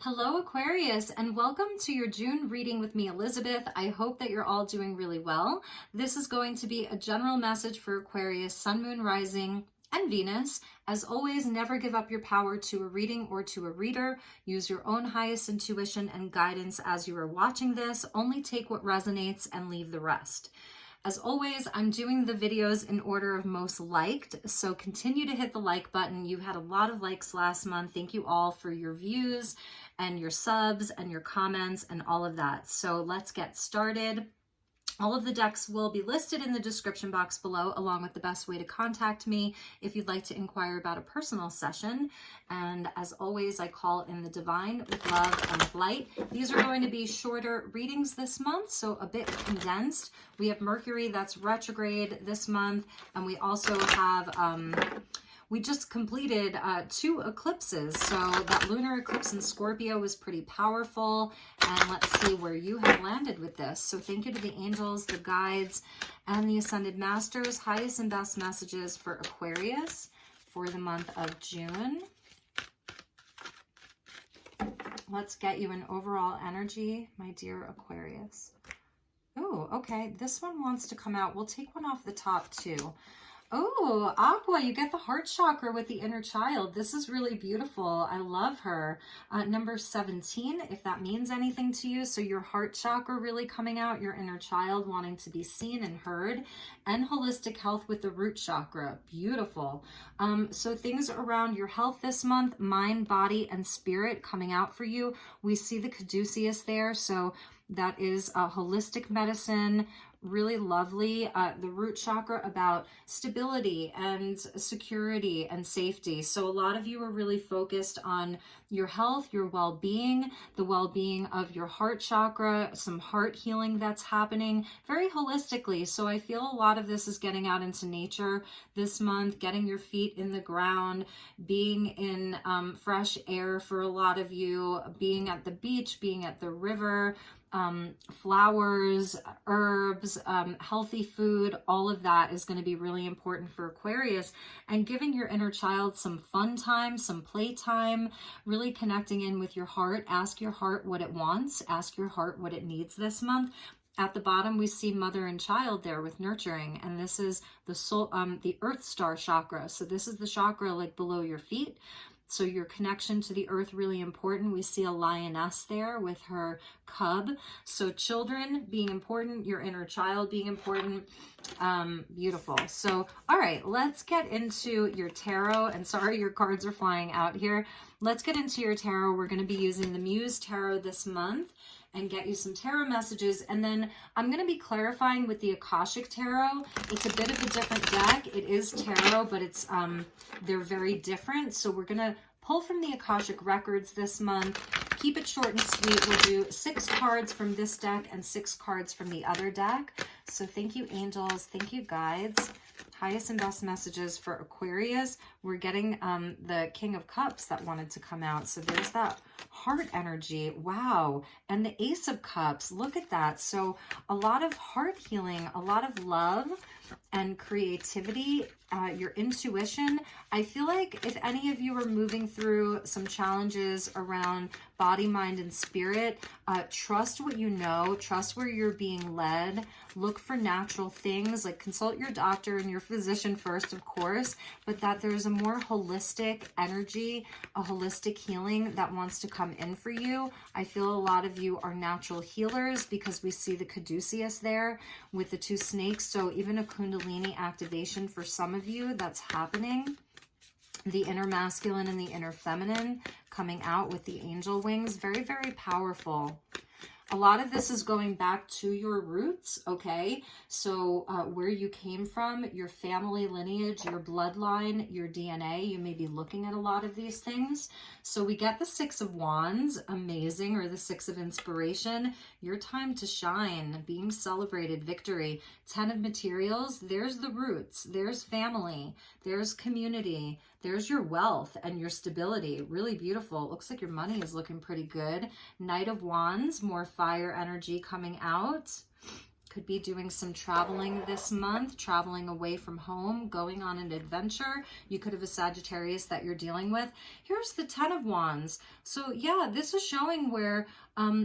Hello Aquarius, and welcome to your June reading with me, Elizabeth. I hope that you're all doing really well. This is going to be a general message for Aquarius, Sun, Moon, Rising, and Venus. As always, never give up your power to a reading or to a reader. Use your own highest intuition and guidance as you are watching this. Only take what resonates and leave the rest. As always, I'm doing the videos in order of most liked, so continue to hit the like button. You had a lot of likes last month. Thank you all for your views and your subs and your comments and all of that. So let's get started. All of the decks will be listed in the description box below, along with the best way to contact me if you'd like to inquire about a personal session. And as always, I call in the divine with love and light. These are going to be shorter readings this month, so a bit condensed. We have Mercury that's retrograde this month, and we also have we just completed 2 eclipses. So that lunar eclipse in Scorpio was pretty powerful. And let's see where you have landed with this. So thank you to the angels, the guides, and the ascended masters. Highest and best messages for Aquarius for the month of June. Let's get you an overall energy, my dear Aquarius. Oh, okay. This one wants to come out. We'll take one off the top too. Oh, Aqua, you get the heart chakra with the inner child. This is really beautiful. I love her. Number 17, if that means anything to you. So your heart chakra really coming out, your inner child wanting to be seen and heard, and holistic health with the root chakra. Beautiful. So things around your health this month, mind, body, and spirit coming out for you. We see the caduceus there. So that is a holistic medicine. Really lovely. The root chakra about stability and security and safety. So a lot of you are really focused on your health, your well-being, the well-being of your heart chakra, some heart healing that's happening very holistically. So I feel a lot of this is getting out into nature this month, getting your feet in the ground, being in fresh air for a lot of you, being at the beach, being at the river, flowers, herbs, healthy food, all of that is going to be really important for Aquarius, and giving your inner child some fun time, some play time, really connecting in with your heart. Ask your heart what it wants. Ask your heart what it needs this month. At the bottom, we see mother and child there with nurturing, and this is the soul, the earth star chakra. So this is the chakra like below your feet. So your connection to the earth, really important. We see a lioness there with her cub. So children being important, your inner child being important. Beautiful. So, all right, let's get into your tarot. And sorry, your cards are flying out here. Let's get into your tarot. We're going to be using the Muse tarot this month and get you some tarot messages. And then I'm going to be clarifying with the Akashic tarot. It's a bit of a different deck. It is tarot, but it's they're very different. So we're going to pull from the Akashic records this month. Keep it short and sweet. We'll do 6 cards from this deck and 6 cards from the other deck. So thank you, angels. Thank you, guides. Highest and best messages for Aquarius. We're getting the King of Cups that wanted to come out. So there's that heart energy. Wow. And the Ace of Cups. Look at that. So a lot of heart healing, a lot of love and creativity, your intuition. I feel like if any of you are moving through some challenges around body, mind, and spirit, trust what you know, trust where you're being led, look for natural things, like consult your doctor and your physician first, of course, but that there's a more holistic energy, a holistic healing that wants to come in for you. I feel a lot of you are natural healers because we see the caduceus there with the 2 snakes. So even a Kundalini activation for some of you that's happening. The inner masculine and the inner feminine coming out with the angel wings. Very, very powerful. A lot of this is going back to your roots, okay? So where you came from, your family lineage, your bloodline, your DNA, you may be looking at a lot of these things. So we get the 6 of Wands, amazing, or the 6 of Inspiration, your time to shine, being celebrated, victory. 10 of Materials, there's the roots, there's family, there's community, there's your wealth and your stability. Really beautiful. It looks like your money is looking pretty good. Knight of Wands, more fire energy coming out. Could be doing some traveling this month, traveling away from home, going on an adventure. You could have a Sagittarius that you're dealing with. Here's the Ten of Wands. So yeah, this is showing where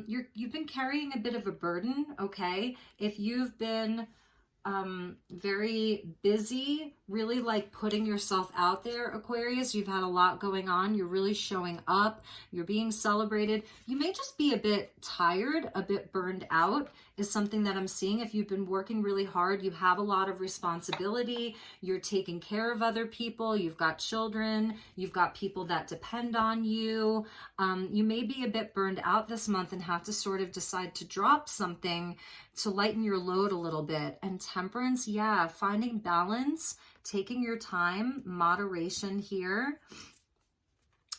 you've been carrying a bit of a burden, okay? If you've been very busy, really like putting yourself out there, Aquarius. You've had a lot going on. You're really showing up. You're being celebrated. You may just be a bit tired, a bit burned out is something that I'm seeing. If you've been working really hard, you have a lot of responsibility. You're taking care of other people. You've got children. You've got people that depend on you. You may be a bit burned out this month and have to sort of decide to drop something to lighten your load a little bit. And Temperance, yeah, finding balance, taking your time, moderation here.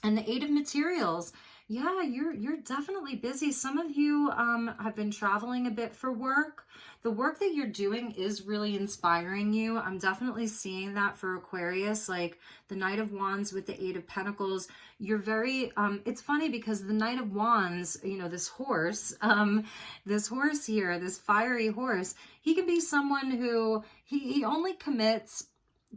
And the Eight of Materials, yeah, you're definitely busy. Some of you have been traveling a bit for work. The work that you're doing is really inspiring you. I'm definitely seeing that for Aquarius, like the Knight of Wands with the Eight of Pentacles. You're very, it's funny because the Knight of Wands, you know, this horse here, this fiery horse, he can be someone who, he only commits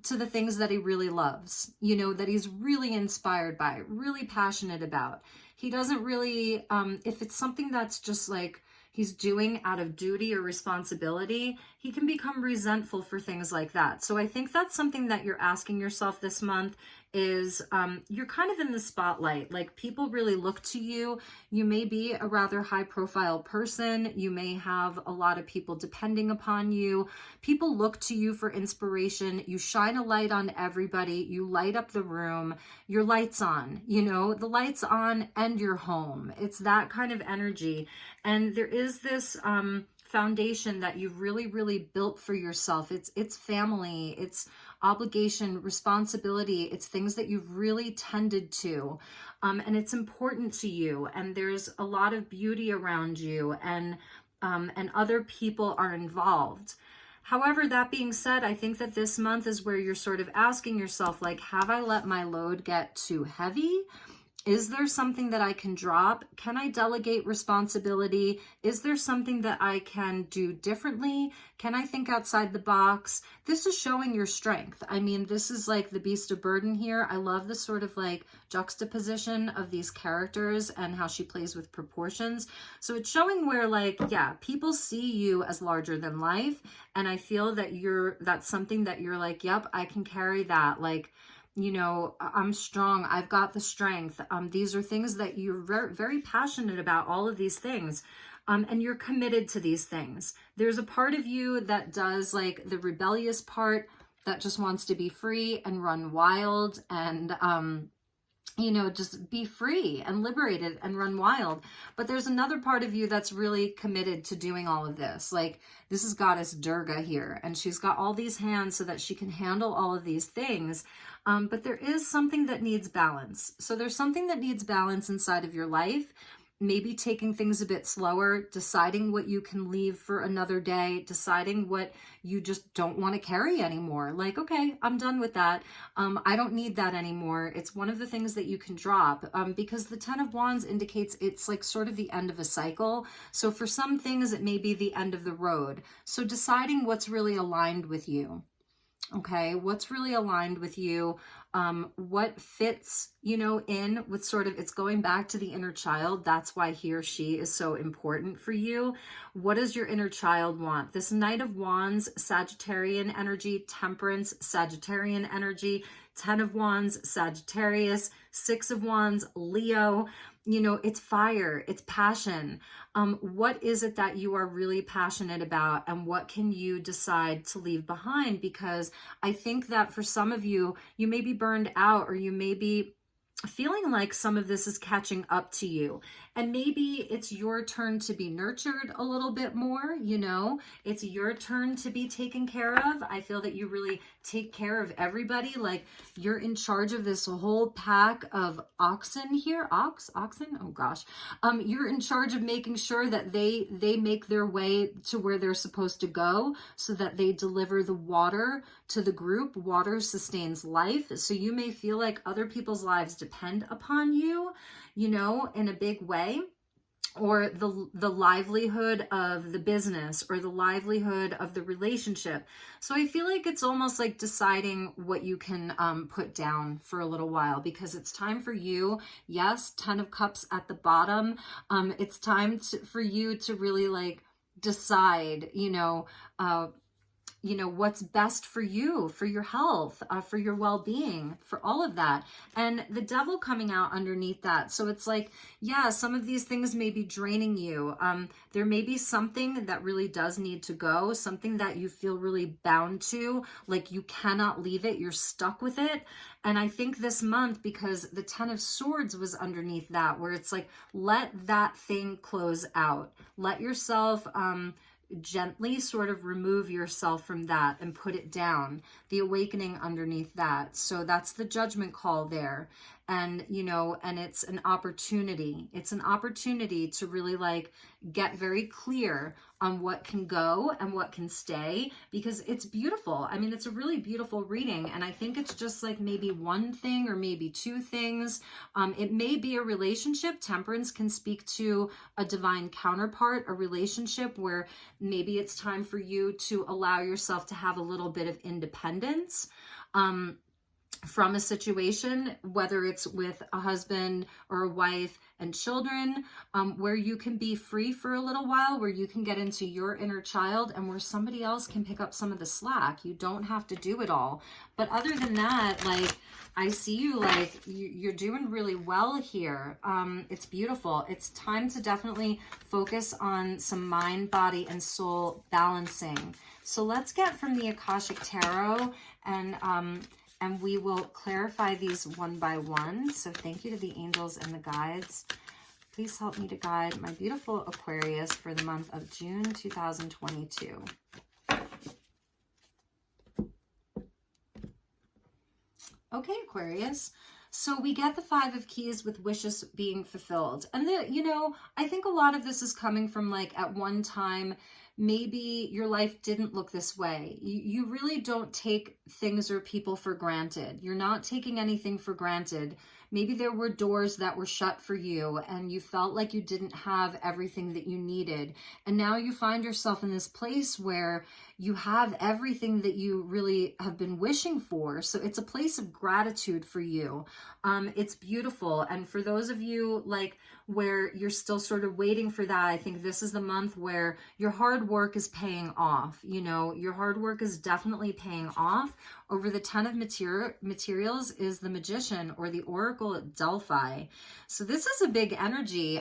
to the things that he really loves, you know, that he's really inspired by, really passionate about. He doesn't really, if it's something that's just like he's doing out of duty or responsibility, he can become resentful for things like that. So I think that's something that you're asking yourself this month is you're kind of in the spotlight. Like people really look to you. You may be a rather high profile person. You may have a lot of people depending upon you. People look to you for inspiration. You shine a light on everybody. You light up the room. Your light's on, you know, the light's on and you're home. It's that kind of energy. And there is this foundation that you've really built for yourself. It's family, it's obligation, responsibility, it's things that you've really tended to, and it's important to you, and there's a lot of beauty around you, and other people are involved. However, that being said, I think that this month is where you're sort of asking yourself, like, have I let my load get too heavy? Is there something that I can drop? Can I delegate responsibility? Is there something that I can do differently? Can I think outside the box? This is showing your strength. I mean, this is like the Beast of Burden here. I love the sort of like juxtaposition of these characters and how she plays with proportions. So it's showing where like, yeah, people see you as larger than life. And I feel that that's something that you're like, yep, I can carry that. Like, you know, I'm strong. I've got the strength. These are things that you're very, very passionate about, all of these things. And you're committed to these things. There's a part of you that does like the rebellious part that just wants to be free and run wild and, you know, just be free and liberated and run wild. But there's another part of you that's really committed to doing all of this. Like this is Goddess Durga here, and she's got all these hands so that she can handle all of these things. But there is something that needs balance. So there's something that needs balance inside of your life. Maybe taking things a bit slower, deciding what you can leave for another day, deciding what you just don't want to carry anymore. Like, okay, I'm done with that. I don't need that anymore. It's one of the things that you can drop because the Ten of Wands indicates it's like sort of the end of a cycle. So for some things, it may be the end of the road. So deciding what's really aligned with you. Okay, what's really aligned with you, what fits, you know, in with sort of, it's going back to the inner child. That's why he or she is so important for you. What does your inner child want? This Knight of Wands, Sagittarian energy, Temperance, Sagittarian energy, Ten of Wands, Sagittarius, Six of Wands, Leo. You know, it's fire, it's passion. What is it that you are really passionate about, and what can you decide to leave behind? Because I think that for some of you, you may be burned out, or you may be feeling like some of this is catching up to you, and maybe it's your turn to be nurtured a little bit more. You know, it's your turn to be taken care of. I feel that you really take care of everybody. Like you're in charge of this whole pack of oxen here. Oxen? Oh gosh. You're in charge of making sure that they make their way to where they're supposed to go, so that they deliver the water to the group. Water sustains life. So you may feel like other people's lives depend upon you, you know, in a big way. or the livelihood of the business, or the livelihood of the relationship. So I feel like it's almost like deciding what you can put down for a little while, because it's time for you. Yes, 10 of Cups at the bottom. It's time for you to really like decide, what's best for you, for your health, for your well-being, for all of that. And the Devil coming out underneath that. So it's like, yeah, some of these things may be draining you. There may be something that really does need to go, something that you feel really bound to, like you cannot leave it, you're stuck with it. And I think this month, because the 10 of Swords was underneath that, where it's like, let that thing close out. Let yourself, gently sort of remove yourself from that and put it down. The awakening underneath that. So that's the judgment call there. And, and it's an opportunity. It's an opportunity to really like get very clear on what can go and what can stay, because it's beautiful. I mean, it's a really beautiful reading. And I think it's just like maybe one thing or maybe two things. It may be a relationship. Temperance can speak to a divine counterpart, a relationship where maybe it's time for you to allow yourself to have a little bit of independence. From a situation, whether it's with a husband or a wife and children, where you can be free for a little while, where you can get into your inner child, and where somebody else can pick up some of the slack. You don't have to do it all. But other than that, like, I see you like you're doing really well here. It's beautiful. It's time to definitely focus on some mind, body, and soul balancing. So let's get from the Akashic Tarot, and we will clarify these one by one. So thank you to the angels and the guides. Please help me to guide my beautiful Aquarius for the month of June 2022. Okay, Aquarius. So we get the 5 of Keys with wishes being fulfilled. And I think a lot of this is coming from like at one time, maybe your life didn't look this way. You really don't take things or people for granted. You're not taking anything for granted. Maybe there were doors that were shut for you and you felt like you didn't have everything that you needed. And now you find yourself in this place where you have everything that you really have been wishing for. So it's a place of gratitude for you. It's beautiful. And for those of you like where you're still sort of waiting for that, I think this is the month where your hard work is paying off. Your hard work is definitely paying off. Over the 10 of materials is the Magician, or the Oracle at Delphi. So this is a big energy.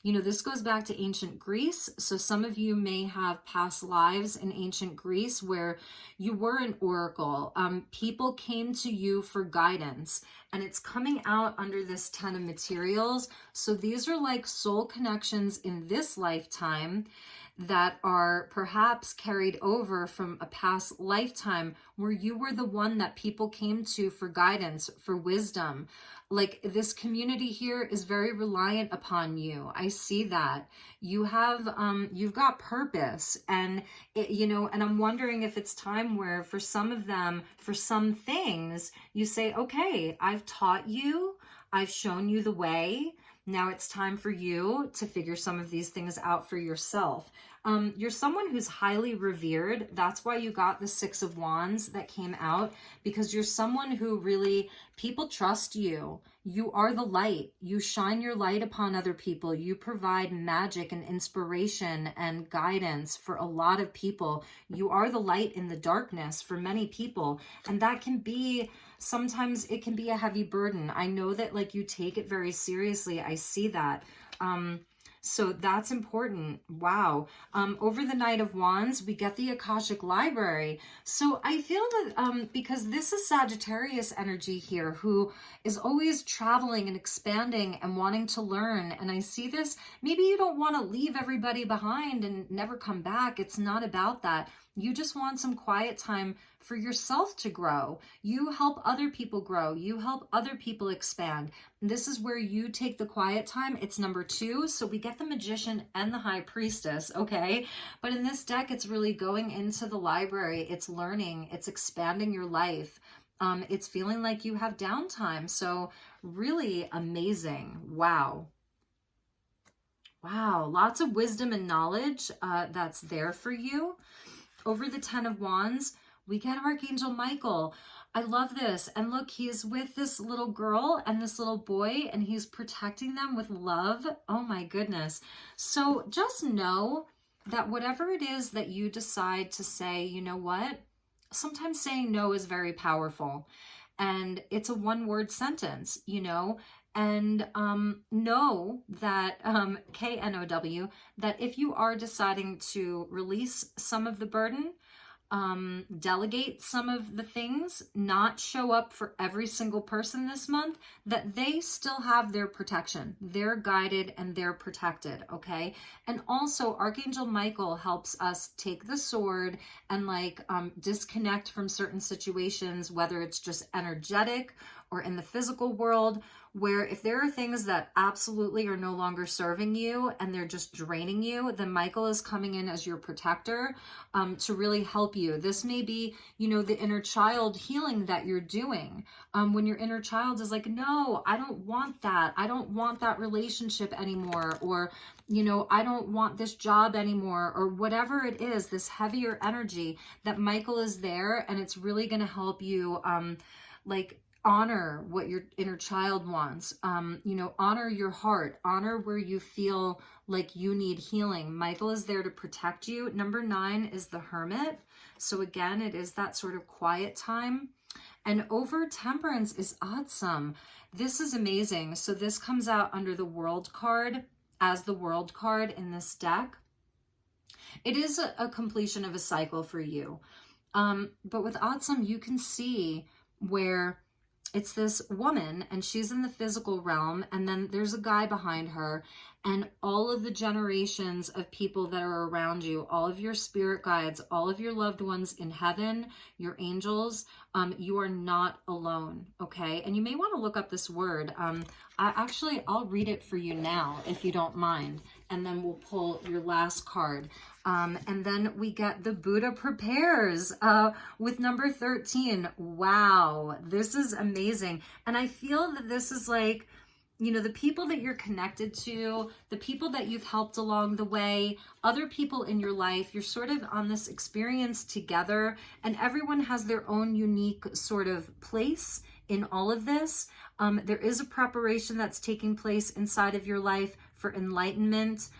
This goes back to ancient Greece. So some of you may have past lives in ancient Greece where you were an oracle. People came to you for guidance, and it's coming out under this 10 of materials. So these are like soul connections in this lifetime that are perhaps carried over from a past lifetime where you were the one that people came to for guidance, for wisdom. Like this community here is very reliant upon you. I see that you have, you've got purpose, and and I'm wondering if it's time where for some of them, for some things, you say, okay, I've taught you, I've shown you the way. Now it's time for you to figure some of these things out for yourself. You're someone who's highly revered. That's why you got the 6 of Wands that came out, because you're someone who really, people trust you. You are the light. You shine your light upon other people. You provide magic and inspiration and guidance for a lot of people. You are the light in the darkness for many people. And that can be, sometimes it can be a heavy burden. I know that like you take it very seriously. I see that. So that's important. Wow. Over the Knight of Wands, we get the Akashic Library. So I feel that because this is Sagittarius energy here, who is always traveling and expanding and wanting to learn. And I see this, maybe you don't want to leave everybody behind and never come back. It's not about that. You just want some quiet time for yourself to grow. You help other people grow. You help other people expand. And this is where you take the quiet time. It's number 2. So we get the Magician and the High Priestess, okay? But in this deck, it's really going into the library. It's learning. It's expanding your life. It's feeling like you have downtime. So really amazing. Wow. Wow, lots of wisdom and knowledge that's there for you. Over the 10 of Wands, we get Archangel Michael. I love this. And look, he's with this little girl and this little boy, and he's protecting them with love. Oh my goodness. So just know that whatever it is that you decide to say, you know what? Sometimes saying no is very powerful. And it's a one-word sentence, you know? And know that, K-N-O-W, that if you are deciding to release some of the burden, delegate some of the things, not show up for every single person this month, that they still have their protection. They're guided and they're protected, okay? And also Archangel Michael helps us take the sword and like disconnect from certain situations, whether it's just energetic or in the physical world, where if there are things that absolutely are no longer serving you and they're just draining you, then Michael is coming in as your protector to really help you. This may be, you know, the inner child healing that you're doing. When your inner child is like, no, I don't want that. I don't want that relationship anymore. Or, you know, I don't want this job anymore, or whatever it is, this heavier energy, that Michael is there, and it's really going to help you like honor what your inner child wants, you know, honor your heart, honor where you feel like you need healing. Michael is there to protect you. Number 9 is the Hermit. So again, it is that sort of quiet time. And over Temperance is awesome. This is amazing. So this comes out under the World card as the World card in this deck. It is a completion of a cycle for you. But with awesome, you can see where it's this woman and she's in the physical realm, and then there's a guy behind her, and all of the generations of people that are around you, all of your spirit guides, all of your loved ones in heaven, your angels, you are not alone, okay? And you may want to look up this word. I'll read it for you now, if you don't mind, and then we'll pull your last card. And then we get the Buddha prepares with number 13. Wow, this is amazing. And I feel that this is like, you know, the people that you're connected to, the people that you've helped along the way, other people in your life, you're sort of on this experience together, and everyone has their own unique sort of place in all of this. There is a preparation that's taking place inside of your life for enlightenment,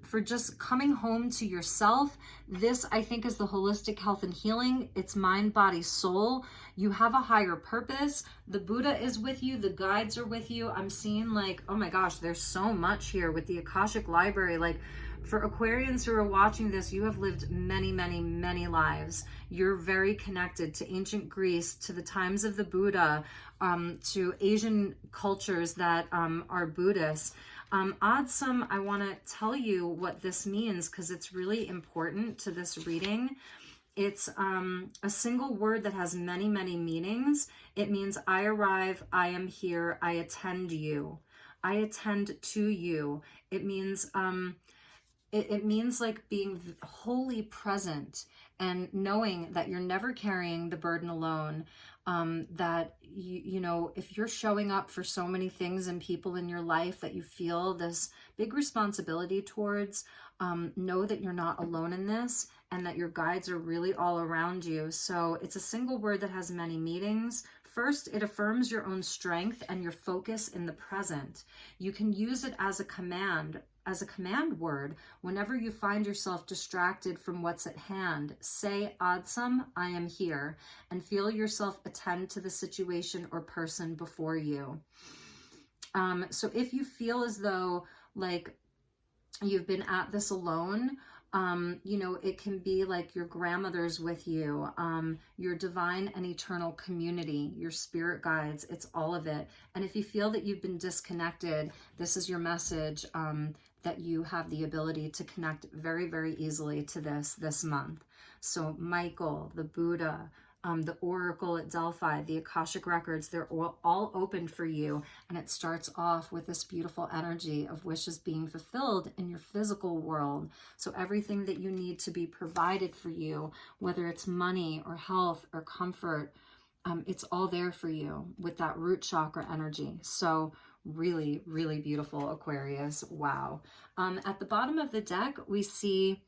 for just coming home to yourself. This, I think, is the holistic health and healing. It's mind, body, soul. You have a higher purpose. The Buddha is with you. The guides are with you. I'm seeing like, oh my gosh, there's so much here with the Akashic library. Like, for Aquarians who are watching this, you have lived many, many, many lives. You're very connected to ancient Greece, to the times of the Buddha, to Asian cultures that are Buddhist. Awesome, I want to tell you what this means because it's really important to this reading. It's a single word that has many, many meanings. It means I arrive, I am here, I attend you. I attend to you. It means it means like being wholly present and knowing that you're never carrying the burden alone. That you know, if you're showing up for so many things and people in your life that you feel this big responsibility towards, know that you're not alone in this, and that your guides are really all around you. So it's a single word that has many meanings. First, it affirms your own strength and your focus in the present. You can use it as a command word whenever you find yourself distracted from what's at hand. Say, Adsum, I am here, and feel yourself attend to the situation or person before you. So if you feel as though like you've been at this alone, you know, it can be like your grandmother's with you, your divine and eternal community, your spirit guides, it's all of it. And if you feel that you've been disconnected, this is your message, that you have the ability to connect very, very easily to this month. So Michael, the Buddha, the Oracle at Delphi, the Akashic Records, they're all open for you. And it starts off with this beautiful energy of wishes being fulfilled in your physical world. So everything that you need to be provided for you, whether it's money or health or comfort, it's all there for you with that root chakra energy. So Really, really beautiful, Aquarius. Wow. At the bottom of the deck, we see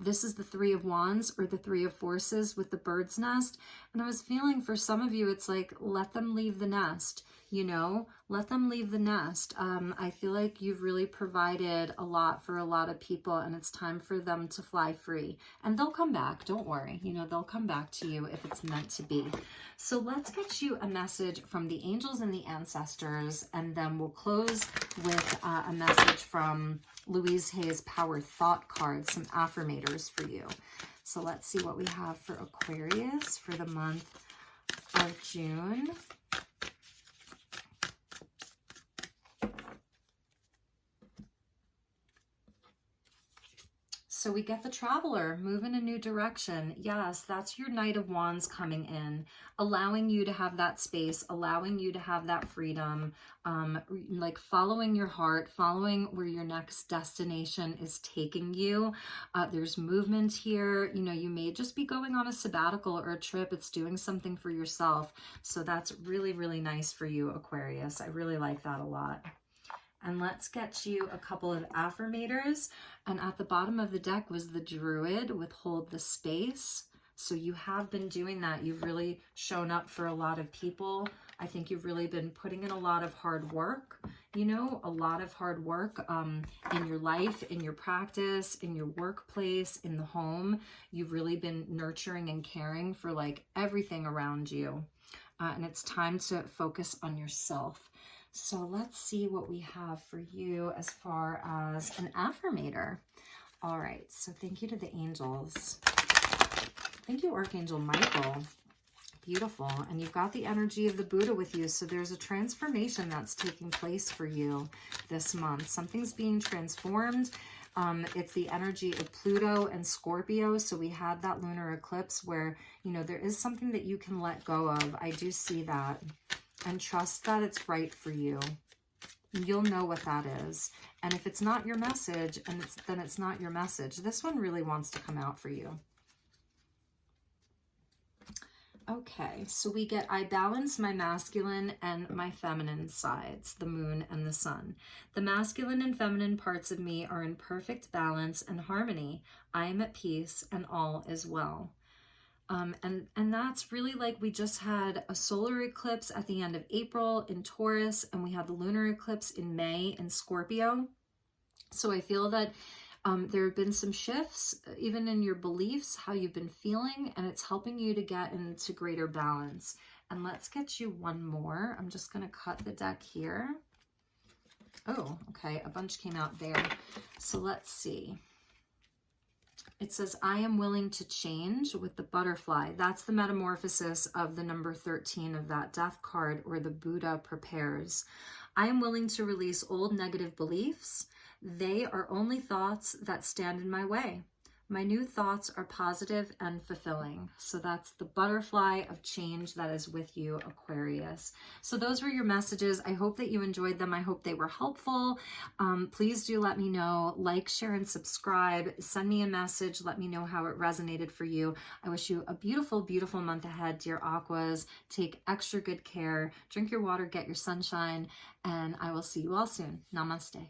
this is the Three of Wands, or the Three of Forces with the bird's nest. And I was feeling for some of you, it's like, let them leave the nest, you know, let them leave the nest. I feel like you've really provided a lot for a lot of people, and it's time for them to fly free. And they'll come back, don't worry, you know, they'll come back to you if it's meant to be. So let's get you a message from the angels and the ancestors, and then we'll close with a message from Louise Hay's Power Thought card, some affirmators for you. So let's see what we have for Aquarius for the month of June. So we get the Traveler, move in a new direction. Yes, that's your Knight of Wands coming in, allowing you to have that space, allowing you to have that freedom, like following your heart, following where your next destination is taking you. There's movement here. You know, you may just be going on a sabbatical or a trip. It's doing something for yourself. So that's really, really nice for you, Aquarius. I really like that a lot. And let's get you a couple of affirmators. And at the bottom of the deck was the Druid with Hold the Space. So you have been doing that. You've really shown up for a lot of people. I think you've really been putting in a lot of hard work, you know, a lot of hard work in your life, in your practice, in your workplace, in the home. You've really been nurturing and caring for like everything around you. And it's time to focus on yourself. So let's see what we have for you as far as an affirmator. All right, so thank you to the angels. Thank you, Archangel Michael. Beautiful. And you've got the energy of the Buddha with you. So there's a transformation that's taking place for you this month. Something's being transformed. It's the energy of Pluto and Scorpio. So we had that lunar eclipse where, you know, there is something that you can let go of. I do see that. And trust that it's right for you. You'll know what that is. And if it's not your message, then it's not your message. This one really wants to come out for you. Okay, so we get, I balance my masculine and my feminine sides, the moon and the sun. The masculine and feminine parts of me are in perfect balance and harmony. I am at peace and all is well. And that's really like, we just had a solar eclipse at the end of April in Taurus, and we had the lunar eclipse in May in Scorpio. So I feel that there have been some shifts, even in your beliefs, how you've been feeling, and it's helping you to get into greater balance. And let's get you one more. I'm just going to cut the deck here. Oh, okay. A bunch came out there. So let's see. It says, I am willing to change with the butterfly. That's the metamorphosis of the number 13 of that death card, or the Buddha prepares. I am willing to release old negative beliefs. They are only thoughts that stand in my way. My new thoughts are positive and fulfilling. So that's the butterfly of change that is with you, Aquarius. So those were your messages. I hope that you enjoyed them. I hope they were helpful. Please do let me know. Like, share, and subscribe. Send me a message. Let me know how it resonated for you. I wish you a beautiful, beautiful month ahead, dear Aquas. Take extra good care. Drink your water, get your sunshine, and I will see you all soon. Namaste.